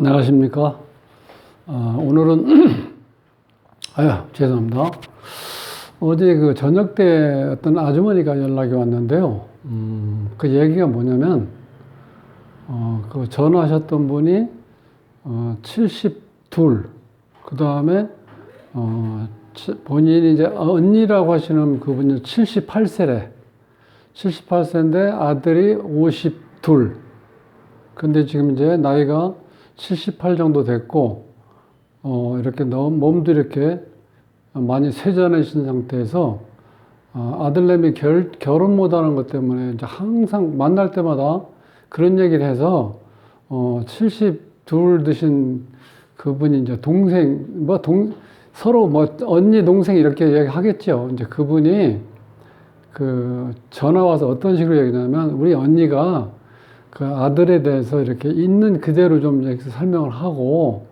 안녕하십니까. 오늘은, 죄송합니다. 어제 그 저녁 때 어떤 아주머니가 연락이 왔는데요. 그 얘기가 뭐냐면, 그 전화하셨던 분이, 72, 그 다음에, 본인이 이제 언니라고 하시는 그분이 78세래. 78세인데 아들이 52. 근데 지금 이제 나이가 78 정도 됐고, 이렇게 너무 몸도 이렇게 많이 쇠전해진 상태에서, 아들내미 결혼 못 하는 것 때문에 이제 항상 만날 때마다 그런 얘기를 해서, 72 드신 그분이 이제 동생, 서로 언니, 동생 이렇게 얘기하겠죠. 이제 그분이 전화 와서 어떤 식으로 얘기냐면, 우리 언니가 그 아들에 대해서 이렇게 있는 그대로 좀 이렇게 설명을 하고,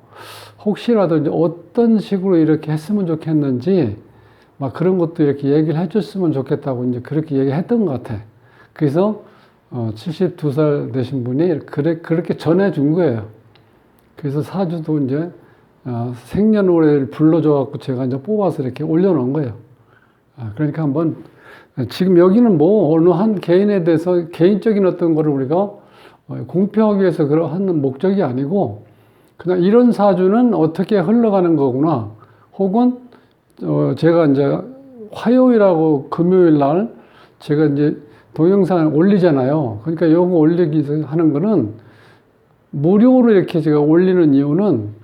혹시라도 이제 어떤 식으로 이렇게 했으면 좋겠는지, 막 그런 것도 이렇게 얘기를 해줬으면 좋겠다고 이제 그렇게 얘기했던 것 같아. 그래서, 72살 되신 분이 그렇게 전해준 거예요. 그래서 사주도 이제, 생년월일을 불러줘갖고 제가 이제 뽑아서 이렇게 올려놓은 거예요. 그러니까 한번, 지금 여기는 어느 한 개인에 대해서 개인적인 어떤 거를 우리가 공표하기 위해서 하는 목적이 아니고, 그냥 이런 사주는 어떻게 흘러가는 거구나. 혹은, 제가 이제 화요일하고 금요일 날 제가 이제 동영상을 올리잖아요. 그러니까 요거 올리기 하는 거는 무료로 이렇게 제가 올리는 이유는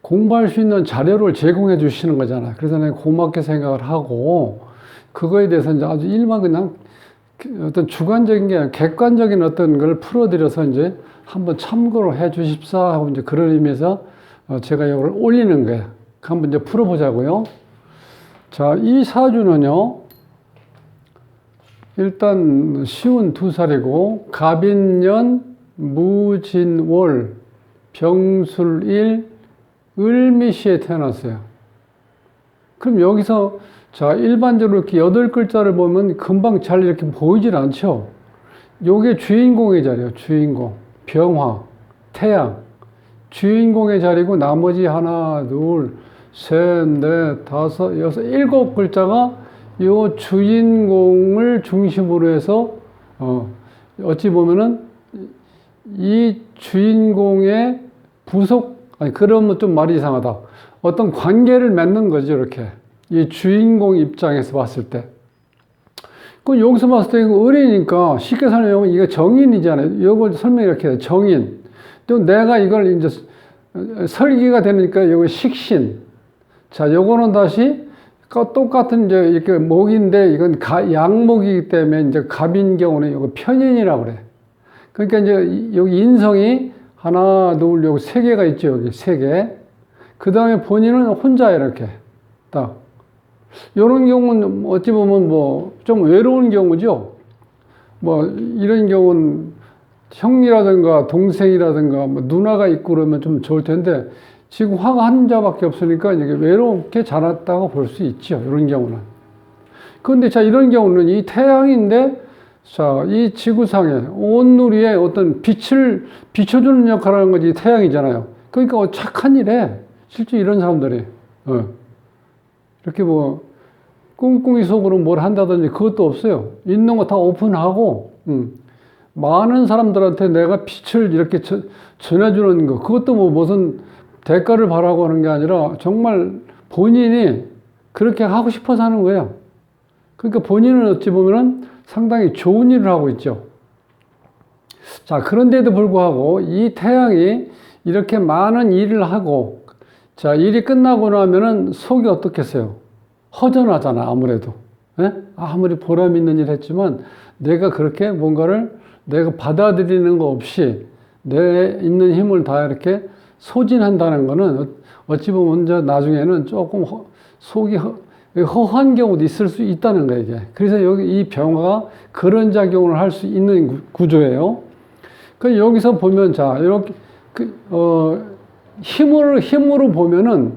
공부할 수 있는 자료를 제공해 주시는 거잖아요. 그래서 내가 고맙게 생각을 하고, 그거에 대해서 이제 아주 그냥 어떤 주관적인 게 아니라 객관적인 어떤 걸 풀어드려서 이제 한번 참고로 해 주십사 하고 이제 그런 의미에서 제가 이걸 올리는 거예요. 한번 이제 풀어보자고요. 자, 이 사주는요, 일단 시운 2살이고, 갑인년, 무진월, 병술일, 을미시에 태어났어요. 그럼 여기서 자, 일반적으로 이렇게 8글자를 보면 금방 잘 이렇게 보이질 않죠? 요게 주인공의 자리예요, 주인공. 병화, 태양. 주인공의 자리고 나머지 하나, 둘, 셋, 넷, 다섯, 여섯, 7글자가 요 주인공을 중심으로 해서, 어찌 보면은 이 주인공의 그러면 좀 말이 이상하다. 어떤 관계를 맺는 거죠, 이렇게. 이 주인공 입장에서 봤을 때. 그 여기서 봤을 때 이거 을이니까 쉽게 설명하면 이게 정인이잖아요. 이걸 설명 이렇게 해요. 정인. 또 내가 이걸 이제 설기가 되니까 이거 식신. 자, 요거는 다시 똑같은 이제 이렇게 목인데 이건 양목이기 때문에 이제 갑인 경우는 이거 편인이라고 그래. 그러니까 이제 여기 인성이 하나, 둘, 여기 3개가 있죠. 여기 3개. 그 다음에 본인은 혼자 이렇게 딱. 이런 경우는 어찌 보면 좀 외로운 경우죠. 이런 경우는 형이라든가 동생이라든가 누나가 있고 그러면 좀 좋을 텐데, 지금 화가 한 자밖에 없으니까 이게 외롭게 자랐다고 볼 수 있죠. 이런 경우는. 그런데 자, 이런 경우는 이 태양인데, 자, 이 지구상에 온누리에 어떤 빛을 비춰주는 역할을 하는 거지 태양이잖아요. 그러니까 착한 일에 실제 이런 사람들이 이렇게 꿍꿍이 속으로 뭘 한다든지 그것도 없어요. 있는 거 다 오픈하고, 많은 사람들한테 내가 빛을 이렇게 전해주는 거, 그것도 무슨 대가를 바라고 하는 게 아니라 정말 본인이 그렇게 하고 싶어서 하는 거예요. 그러니까 본인은 어찌 보면은 상당히 좋은 일을 하고 있죠. 자, 그런데도 불구하고 이 태양이 이렇게 많은 일을 하고, 자, 일이 끝나고 나면은 속이 어떻겠어요? 허전하잖아, 아무래도. 예? 아무리 보람 있는 일 했지만 내가 그렇게 뭔가를 내가 받아들이는 거 없이 내 있는 힘을 다 이렇게 소진한다는 거는 어찌 보면 이제 나중에는 조금 속이 허한 경우도 있을 수 있다는 거예요, 이게. 그래서 여기 이 병화가 그런 작용을 할 수 있는 구조예요. 그 여기서 보면 자, 이렇게 힘으로 보면은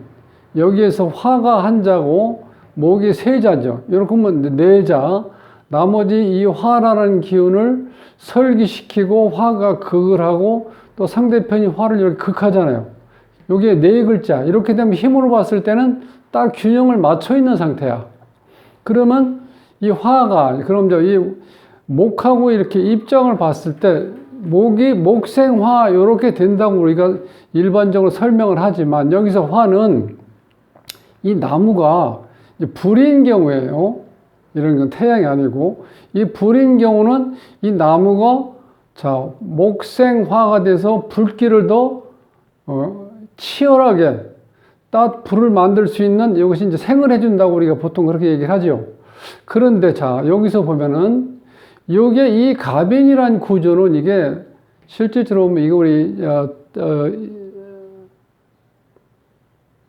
여기에서 화가 한 자고 목이 3자죠. 이렇게 보면 4자. 나머지 이 화라는 기운을 설기시키고 화가 극을 하고 또 상대편이 화를 이렇게 극하잖아요. 여기에 네 글자. 이렇게 되면 힘으로 봤을 때는 딱 균형을 맞춰 있는 상태야. 그러면 이 화가, 그럼 이 목하고 이렇게 입장을 봤을 때 목이 목생화 이렇게 된다고 우리가 일반적으로 설명을 하지만 여기서 화는 이 나무가 불인 경우에요. 이런 건 태양이 아니고 이 불인 경우는 이 나무가 자 목생화가 돼서 불길을 더 치열하게 불을 만들 수 있는 이것이 이제 생을 해준다고 우리가 보통 그렇게 얘기를 하죠. 그런데 자 여기서 보면은 이게 이 가변이라는 구조는 이게 실질적으로 보면 이거 우리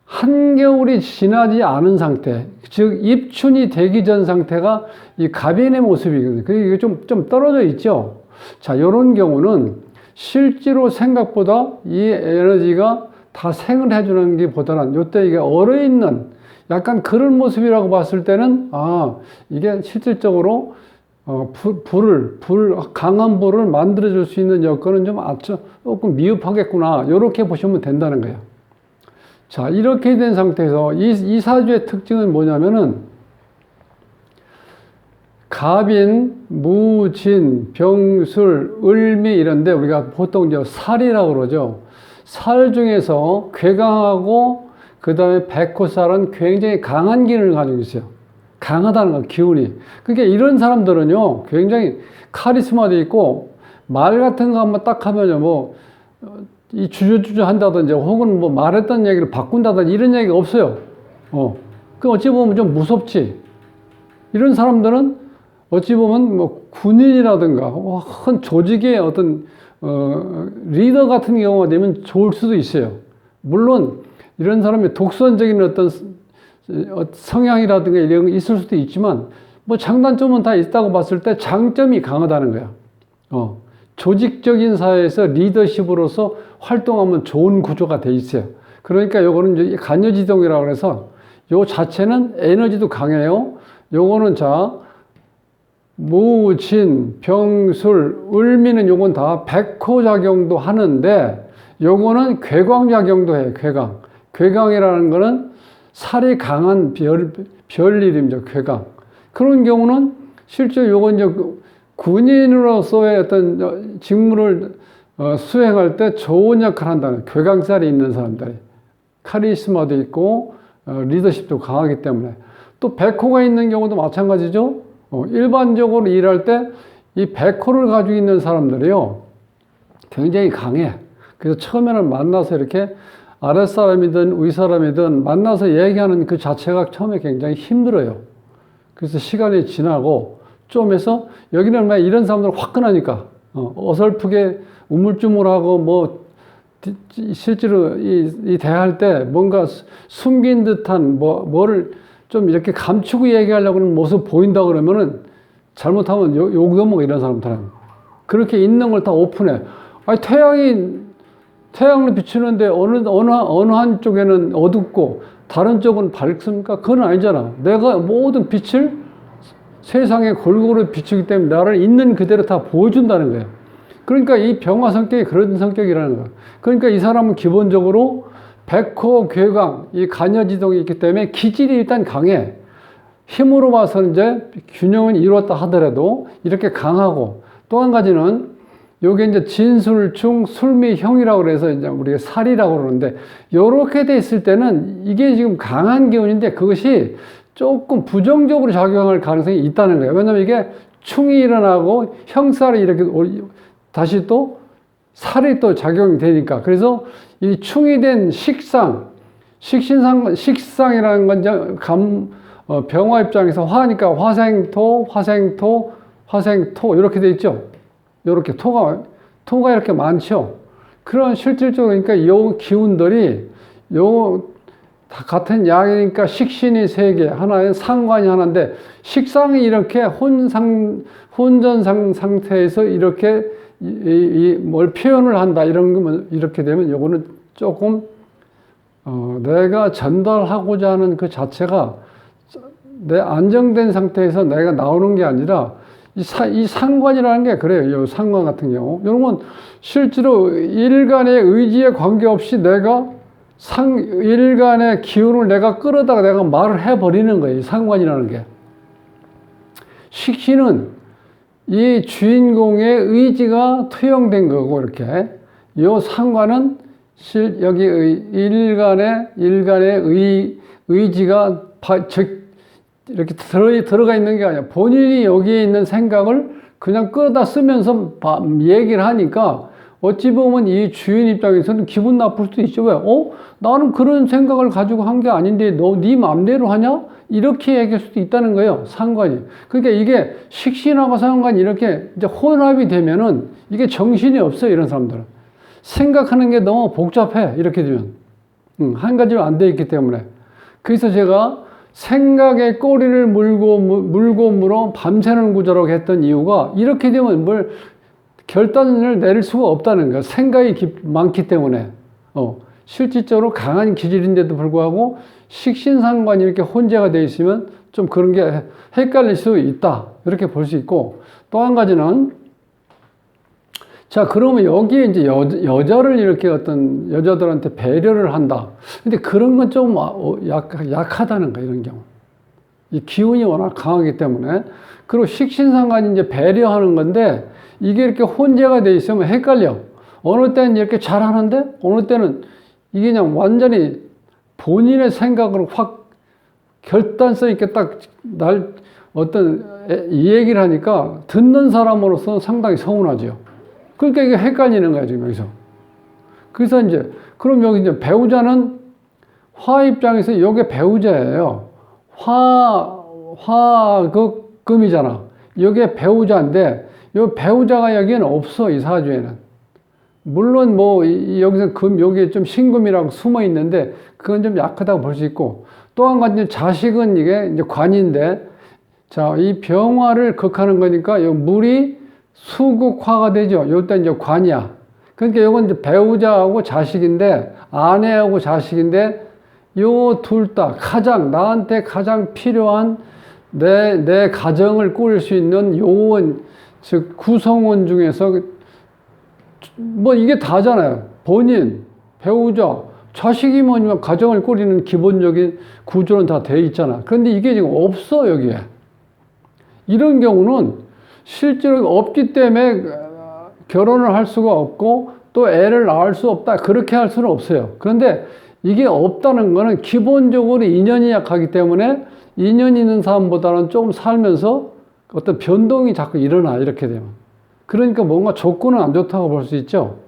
한겨울이 지나지 않은 상태, 즉 입춘이 되기 전 상태가 이 가변의 모습이거든요. 그게 좀 떨어져 있죠. 자, 이런 경우는 실제로 생각보다 이 에너지가 다 생을 해주는 게 보다는 요때 이게 얼어있는 약간 그런 모습이라고 봤을 때는 이게 실질적으로 강한 불을 만들어줄 수 있는 여건은 조금 미흡하겠구나. 이렇게 보시면 된다는 거예요. 자, 이렇게 된 상태에서 이 사주의 특징은 뭐냐면은 갑인, 무진, 병술, 을미 이런데 우리가 보통 살이라고 그러죠. 살 중에서 괴강하고 그 다음에 백호살은 굉장히 강한 기운을 가지고 있어요. 강하다는 거, 기운이. 그러니까 이런 사람들은요, 굉장히 카리스마도 있고, 말 같은 거 한번 딱 하면요, 이 주저주저 한다든지, 혹은 말했던 얘기를 바꾼다든지, 이런 얘기가 없어요. 그 어찌 보면 좀 무섭지. 이런 사람들은 어찌 보면 군인이라든가, 큰 조직의 어떤, 리더 같은 경우가 되면 좋을 수도 있어요. 물론, 이런 사람이 독선적인 어떤 성향이라든가 이런 게 있을 수도 있지만 장단점은 다 있다고 봤을 때 장점이 강하다는 거야. 조직적인 사회에서 리더십으로서 활동하면 좋은 구조가 돼 있어요. 그러니까 요거는 이제 간여지동이라고 해서 요 자체는 에너지도 강해요. 요거는 무진, 병술, 을미는 요건 다 백호작용도 하는데 요거는 괴광작용도 해요. 괴광이라는 거는 살이 강한 별일입니다. 괴강. 그런 경우는 실제 요건 이제 군인으로서의 어떤 직무를 수행할 때 좋은 역할을 한다는 괴강살이 있는 사람들이 카리스마도 있고 리더십도 강하기 때문에 또 백호가 있는 경우도 마찬가지죠. 일반적으로 일할 때 이 백호를 가지고 있는 사람들이요 굉장히 강해. 그래서 처음에는 만나서 이렇게 아랫사람이든 윗사람이든 만나서 얘기하는 그 자체가 처음에 굉장히 힘들어요. 그래서 시간이 지나고 좀 해서 여기는 막 이런 사람들 화끈하니까 어설프게 우물쭈물하고 실제로 이 대할 때 뭔가 숨긴 듯한 뭐를 좀 이렇게 감추고 얘기하려고 하는 모습 보인다 그러면은 잘못하면 욕 넘어가 이런 사람들은 그렇게 있는 걸 다 오픈해. 아니 태양을 비추는데 어느 한쪽에는 어둡고 다른 쪽은 밝습니까? 그건 아니잖아. 내가 모든 빛을 세상에 골고루 비추기 때문에 나를 있는 그대로 다 보여준다는 거예요. 그러니까 이 병화 성격이 그런 성격이라는 거예요. 그러니까 이 사람은 기본적으로 백호, 괴강, 이 간여지동이 있기 때문에 기질이 일단 강해. 힘으로 봐서 이제 균형을 이루었다 하더라도 이렇게 강하고 또 한 가지는 요게 이제 진술충 술미형이라고 그래서 이제 우리가 살이라고 그러는데 요렇게 돼 있을 때는 이게 지금 강한 기운인데 그것이 조금 부정적으로 작용할 가능성이 있다는 거예요. 왜냐면 이게 충이 일어나고 형살이 이렇게 다시 또 살이 또 작용이 되니까. 그래서 이 충이 된 식상이라는 건 이제 병화 입장에서 화니까 화생토 이렇게 돼 있죠. 이렇게 토가 이렇게 많죠. 그런 실질적으로 그러니까 요 기운들이 다 같은 양이니까 식신이 세 개, 하나에 상관이 하나인데 식상이 이렇게 혼전상 상태에서 이렇게 뭘 표현을 한다 이런 거면 이렇게 되면 요거는 조금 내가 전달하고자 하는 그 자체가 내 안정된 상태에서 내가 나오는 게 아니라 이 상관이라는 게 그래요. 이 상관 같은 경우. 여러분, 실제로 일간의 의지에 관계없이 내가 일간의 기운을 내가 끌어다가 내가 말을 해버리는 거예요. 이 상관이라는 게. 식신은 이 주인공의 의지가 투영된 거고, 이렇게. 이 상관은 여기 일간의 의지가 이렇게 들어가 있는 게 아니라 본인이 여기에 있는 생각을 그냥 끌어다 쓰면서 얘기를 하니까 어찌 보면 이 주인 입장에서는 기분 나쁠 수도 있죠. 왜? 나는 그런 생각을 가지고 한 게 아닌데 네 맘대로 하냐? 이렇게 얘기할 수도 있다는 거예요. 상관이. 그러니까 이게 식신하고 상관이 이렇게 이제 혼합이 되면은 이게 정신이 없어요. 이런 사람들은. 생각하는 게 너무 복잡해. 이렇게 되면. 한 가지로 안 돼 있기 때문에. 그래서 제가 생각의 꼬리를 물고 물어 밤새는 구조라고 했던 이유가 이렇게 되면 뭘 결단을 내릴 수가 없다는 거야. 생각이 많기 때문에. 실질적으로 강한 기질인데도 불구하고 식신상관이 이렇게 혼재가 되어 있으면 좀 그런 게 헷갈릴 수 있다. 이렇게 볼 수 있고 또 한 가지는 자, 그러면 여기에 이제 여자를 이렇게 어떤 여자들한테 배려를 한다. 근데 그런 건 좀 약하다는 거야, 이런 경우. 이 기운이 워낙 강하기 때문에. 그리고 식신상관이 이제 배려하는 건데, 이게 이렇게 혼재가 돼 있으면 헷갈려. 어느 때는 이렇게 잘하는데, 어느 때는 이게 그냥 완전히 본인의 생각으로 확 결단성 있게 딱 이 얘기를 하니까 듣는 사람으로서는 상당히 서운하죠. 그러니까 이게 헷갈리는 거야, 지금 여기서. 그래서 이제, 그럼 여기 이제 배우자는 화 입장에서 이게 배우자예요. 금이잖아. 이게 배우자인데, 이 배우자가 여기에는 없어, 이 사주에는. 물론 여기서 여기에 좀 신금이라고 숨어 있는데, 그건 좀 약하다고 볼 수 있고, 또 한 가지 자식은 이게 이제 관인데, 자, 이 병화를 극하는 거니까, 이 물이 수국화가 되죠. 요때 이제 관이야. 그러니까 이건 이제 배우자하고 자식인데, 아내하고 자식인데, 요 둘 다 나한테 가장 필요한 내 가정을 꾸릴 수 있는 요원, 즉, 구성원 중에서, 이게 다잖아요. 본인, 배우자, 자식이 뭐냐면 가정을 꾸리는 기본적인 구조는 다 돼 있잖아. 그런데 이게 지금 없어, 여기에. 이런 경우는 실제로 없기 때문에 결혼을 할 수가 없고 또 애를 낳을 수 없다. 그렇게 할 수는 없어요. 그런데 이게 없다는 거는 기본적으로 인연이 약하기 때문에 인연 있는 사람보다는 조금 살면서 어떤 변동이 자꾸 일어나, 이렇게 되면. 그러니까 뭔가 조건은 안 좋다고 볼 수 있죠.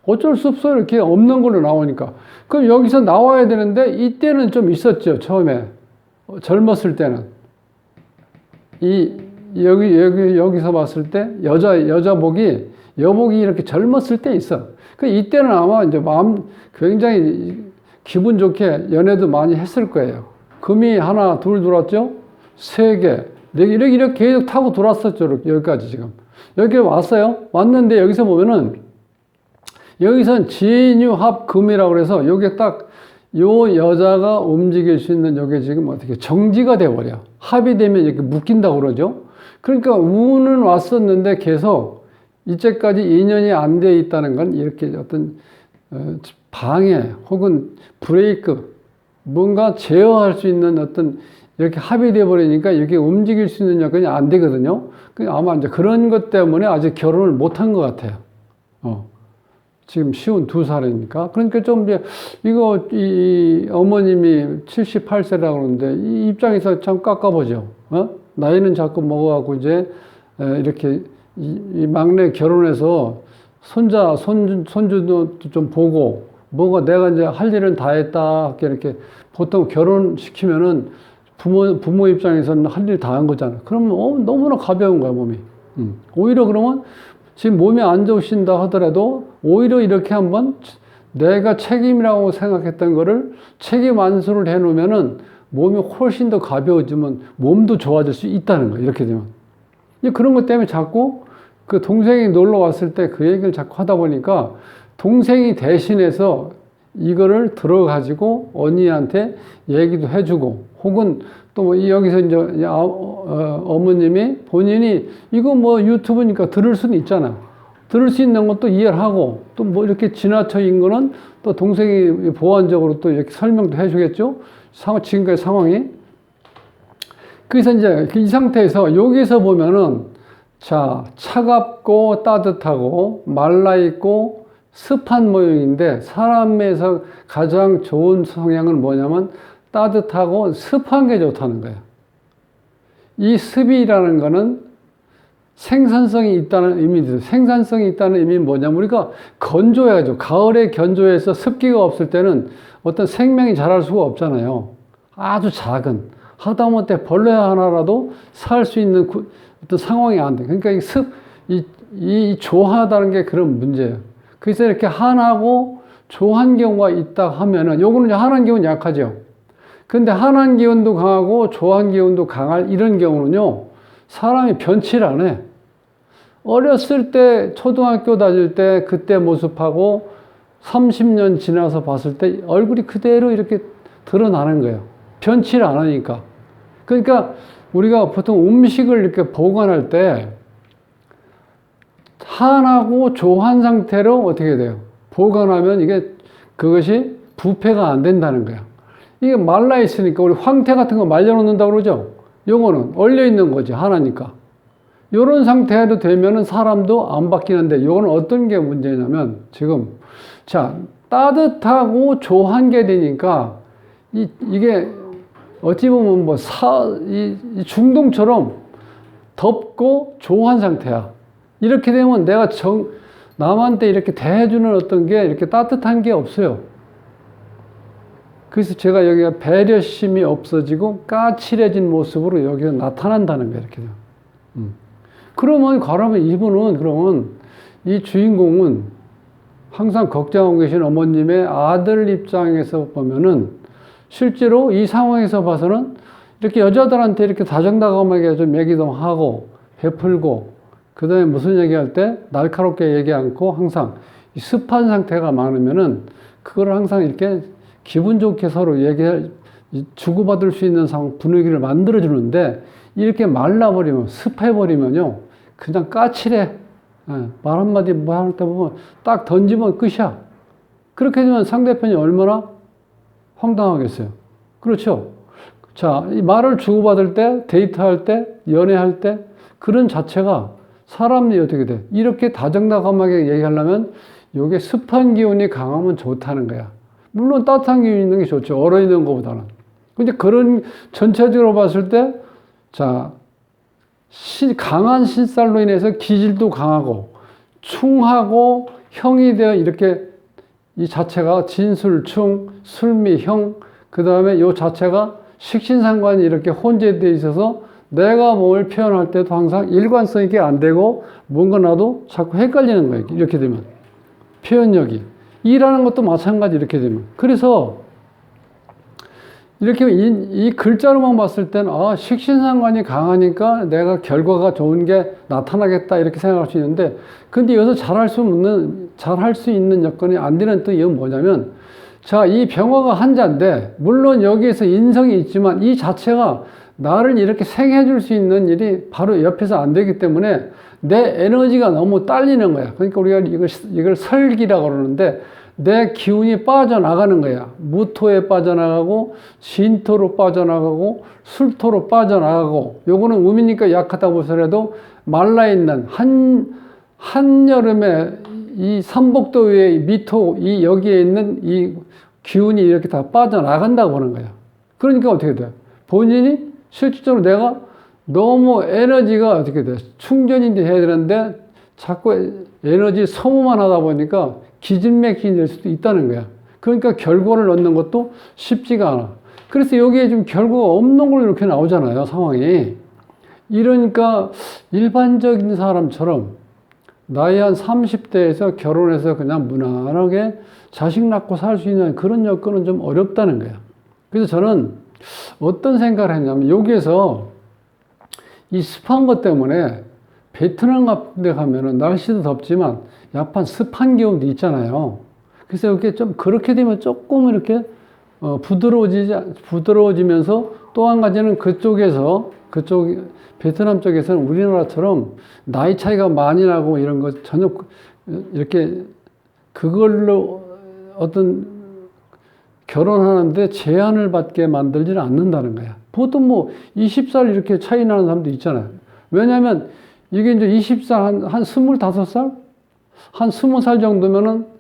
어쩔 수 없어요. 이렇게 없는 걸로 나오니까. 그럼 여기서 나와야 되는데 이때는 좀 있었죠. 처음에. 젊었을 때는. 여기서 봤을 때 여복이 이렇게 젊었을 때 있어. 이때는 아마 이제 굉장히 기분 좋게 연애도 많이 했을 거예요. 금이 하나, 둘 들어왔죠? 3개, 4개, 이렇게 계속 타고 들어왔었죠. 여기까지 지금. 여기 왔어요. 왔는데 여기서 보면은 여기선 진유합 금이라고 그래서 여기 딱 요 여자가 움직일 수 있는 여기 지금 어떻게 정지가 돼버려. 합이 되면 이렇게 묶인다고 그러죠. 그러니까 운은 왔었는데 계속 이제까지 인연이 안 돼 있다는 건 이렇게 어떤 방해 혹은 브레이크, 뭔가 제어할 수 있는 어떤 이렇게 합이 돼 버리니까 이렇게 움직일 수 있는 여건이 안 되거든요. 아마 이제 그런 것 때문에 아직 결혼을 못 한 것 같아요. 지금 52살이니까. 그러니까 좀 이제, 이 어머님이 78세라고 그러는데, 이 입장에서 참 깎아보죠. 나이는 자꾸 먹어갖고 이제, 이렇게, 이 막내 결혼해서 손주도 좀 보고, 뭔가 내가 이제 할 일은 다 했다. 이렇게 보통 결혼시키면은 부모 입장에서는 할 일 다 한 거잖아. 그러면 너무나 가벼운 거야, 몸이. 오히려 그러면 지금 몸이 안 좋으신다 하더라도 오히려 이렇게 한번 내가 책임이라고 생각했던 거를 책임 완수를 해놓으면은 몸이 훨씬 더 가벼워지면 몸도 좋아질 수 있다는 거예요. 이렇게 되면. 그런 것 때문에 자꾸 그 동생이 놀러 왔을 때 그 얘기를 자꾸 하다 보니까 동생이 대신해서 이거를 들어가지고 언니한테 얘기도 해주고, 혹은 또 뭐 여기서 이제 어머님이 본인이 이거 뭐 유튜브니까 들을 수는 있잖아. 들을 수 있는 것도 이해를 하고, 또 뭐 이렇게 지나쳐인 거는 또 동생이 보완적으로 또 이렇게 설명도 해주겠죠. 지금까지 상황이. 그래서 이제 이 상태에서 여기서 보면은, 자, 차갑고 따뜻하고 말라있고 습한 모형인데, 사람에서 가장 좋은 성향은 뭐냐면 따뜻하고 습한 게 좋다는 거예요. 이 습이라는 거는 생산성이 있다는 의미죠. 생산성이 있다는 의미는 뭐냐면, 우리가 건조해야죠. 가을에 건조해서 습기가 없을 때는 어떤 생명이 자랄 수가 없잖아요. 아주 작은, 하다못해 벌레 하나라도 살 수 있는 어떤 상황이 안 돼. 그러니까 이 조하다는 게 그런 문제예요. 그래서 이렇게 한하고 조한 경우가 있다 하면은, 요거는 이제 한한 기운 약하죠. 근데 한한 기운도 강하고 조한 기운도 강할 이런 경우는요, 사람이 변치를 안 해. 어렸을 때, 초등학교 다닐 때 그때 모습하고 30년 지나서 봤을 때 얼굴이 그대로 이렇게 드러나는 거예요. 변치를 안 하니까. 그러니까 우리가 보통 음식을 이렇게 보관할 때 한하고 조한 상태로 어떻게 돼요? 보관하면 그것이 부패가 안 된다는 거야. 이게 말라 있으니까, 우리 황태 같은 거 말려놓는다고 그러죠? 요거는 얼려 있는 거지, 하나니까. 요런 상태로 되면은 사람도 안 바뀌는데, 요거는 어떤 게 문제냐면, 지금, 자, 따뜻하고 조한 게 되니까, 이게 어찌 보면 이 중동처럼 덥고 조한 상태야. 이렇게 되면 내가 남한테 이렇게 대해주는 어떤 게 이렇게 따뜻한 게 없어요. 그래서 제가 여기가 배려심이 없어지고 까칠해진 모습으로 여기서 나타난다는 거예요. 이렇게. 그러면 이분은, 그러면 이 주인공은 항상 걱정하고 계신 어머님의 아들 입장에서 보면은, 실제로 이 상황에서 봐서는 이렇게 여자들한테 이렇게 다정다감하게 좀 얘기도 하고 베풀고, 그 다음에 무슨 얘기할 때 날카롭게 얘기 않고 항상 이 습한 상태가 많으면은 그걸 항상 이렇게 기분 좋게 서로 주고받을 수 있는 분위기를 만들어주는데, 이렇게 말라버리면, 습해버리면요, 그냥 까칠해. 말 한마디 뭐 할 때 보면 딱 던지면 끝이야. 그렇게 되면 상대편이 얼마나 황당하겠어요. 그렇죠? 자, 이 말을 주고받을 때, 데이트할 때, 연애할 때, 그런 자체가 사람이 어떻게 돼? 이렇게 다정다감하게 얘기하려면 이게 습한 기운이 강하면 좋다는 거야. 물론 따뜻한 기운이 있는 게 좋죠. 얼어 있는 것보다는. 근데 그런 전체적으로 봤을 때, 자, 강한 신살로 인해서 기질도 강하고, 충하고, 형이 되어 이렇게 이 자체가 진술충, 술미형, 그 다음에 이 자체가 식신상관이 이렇게 혼재되어 있어서 내가 뭘 표현할 때도 항상 일관성 있게 안 되고, 뭔가 나도 자꾸 헷갈리는 거예요. 이렇게 되면. 표현력이. 일하는 것도 마찬가지 이렇게 되면. 그래서 이렇게 이 글자로만 봤을 때는, 식신상관이 강하니까 내가 결과가 좋은 게 나타나겠다 이렇게 생각할 수 있는데, 근데 여기서 잘할 수 있는 여건이 안 되는 또 이건 뭐냐면, 자, 이 병화가 한자인데, 물론 여기에서 인성이 있지만 이 자체가 나를 이렇게 생해줄 수 있는 일이 바로 옆에서 안 되기 때문에 내 에너지가 너무 딸리는 거야. 그러니까 우리가 이걸 설기라고 그러는데, 내 기운이 빠져나가는 거야. 무토에 빠져나가고, 진토로 빠져나가고, 술토로 빠져나가고, 요거는 음이니까 약하다고 보더라도 말라있는 한여름에 이 삼복도 위에 미토, 여기에 있는 이 기운이 이렇게 다 빠져나간다고 보는 거야. 그러니까 어떻게 돼? 본인이 실질적으로 내가 너무 에너지가 어떻게 돼? 충전이 해야 되는데 자꾸 에너지 소모만 하다 보니까 기진맥진이 될 수도 있다는 거야. 그러니까 결과를 얻는 것도 쉽지가 않아. 그래서 여기에 지금 결과가 없는 걸로 이렇게 나오잖아요, 상황이. 이러니까 일반적인 사람처럼 나이 한 30대에서 결혼해서 그냥 무난하게 자식 낳고 살 수 있는 그런 여건은 좀 어렵다는 거야. 그래서 저는 어떤 생각을 했냐면, 여기에서 이 습한 것 때문에 베트남 같은 데 가면은 날씨도 덥지만 약간 습한 기운도 있잖아요. 그래서 이렇게 좀 그렇게 되면 조금 이렇게 부드러워지면서 또 한 가지는 그쪽 베트남 쪽에서는 우리나라처럼 나이 차이가 많이 나고 이런 거 전혀 이렇게 그걸로 어떤 결혼하는데 제한을 받게 만들지는 않는다는 거야. 보통 뭐 20살 이렇게 차이 나는 사람도 있잖아요. 왜냐하면 이게 이제 20살, 한 25살? 한 20살 정도면은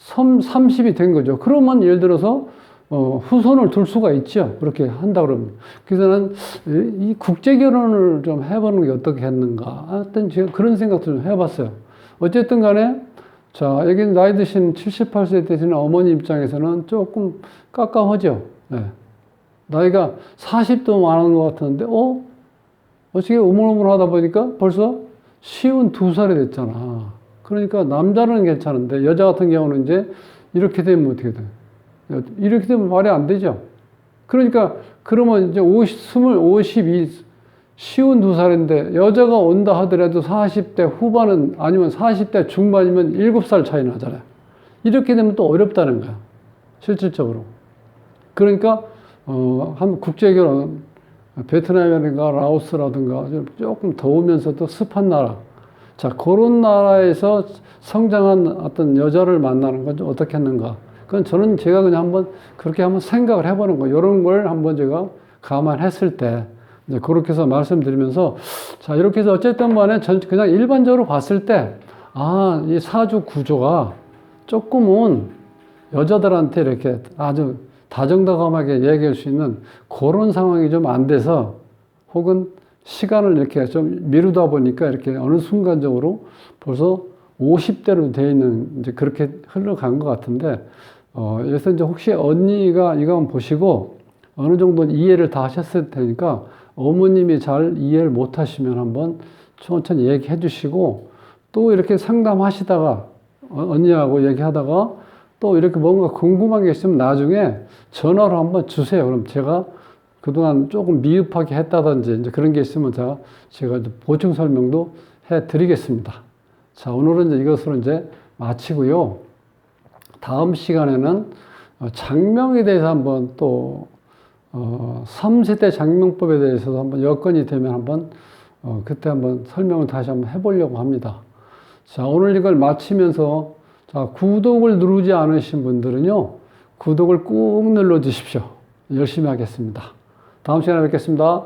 30이 된 거죠. 그러면 예를 들어서 후손을 둘 수가 있죠. 그렇게 한다 그러면. 그래서 난 이 국제 결혼을 좀 해보는 게 어떻겠는가. 하여튼 제가 그런 생각도 좀 해봤어요. 어쨌든 간에, 자, 여기 나이 드신 78세 되시는 어머니 입장에서는 조금 깜깜하죠. 네. 나이가 40도 많은 것 같은데, 어떻게 우물우물 하다 보니까 벌써 52살이 됐잖아. 그러니까 남자는 괜찮은데, 여자 같은 경우는 이제 이렇게 되면 어떻게 돼? 이렇게 되면 말이 안 되죠. 그러니까, 그러면 이제 52살인데, 여자가 온다 하더라도 40대 후반은, 아니면 40대 중반이면 7살 차이 나잖아요. 이렇게 되면 또 어렵다는 거야. 실질적으로. 그러니까, 한 국제결혼, 베트남이라든가 라오스라든가 조금 더우면서도 습한 나라. 자, 그런 나라에서 성장한 어떤 여자를 만나는 건 좀 어떻게 했는가. 그건 저는 제가 그냥 한번 그렇게 한번 생각을 해보는 거. 이런 걸 한번 제가 감안했을 때, 이제 그렇게 해서 말씀드리면서, 자, 이렇게 해서 어쨌든 간에 그냥 일반적으로 봤을 때, 이 사주 구조가 조금은 여자들한테 이렇게 아주 다정다감하게 얘기할 수 있는 그런 상황이 좀 안 돼서, 혹은 시간을 이렇게 좀 미루다 보니까 이렇게 어느 순간적으로 벌써 50대로 되어 있는, 이제 그렇게 흘러간 것 같은데, 그래서 이제 혹시 언니가 이거 한번 보시고 어느 정도 이해를 다 하셨을 테니까 어머님이 잘 이해를 못 하시면 한번 천천히 얘기해 주시고, 또 이렇게 상담하시다가 언니하고 얘기하다가 또 이렇게 뭔가 궁금한 게 있으면 나중에 전화로 한번 주세요. 그럼 제가 그동안 조금 미흡하게 했다든지 이제 그런 게 있으면 제가 보충 설명도 해 드리겠습니다. 자, 오늘은 이제 이것으로 이제 마치고요. 다음 시간에는 장명에 대해서 한번 또 3세대 장명법에 대해서도 한번 여건이 되면 한번 그때 한번 설명을 다시 한번 해보려고 합니다. 자, 오늘 이걸 마치면서, 자, 구독을 누르지 않으신 분들은요, 구독을 꾹 눌러 주십시오. 열심히 하겠습니다. 다음 시간에 뵙겠습니다.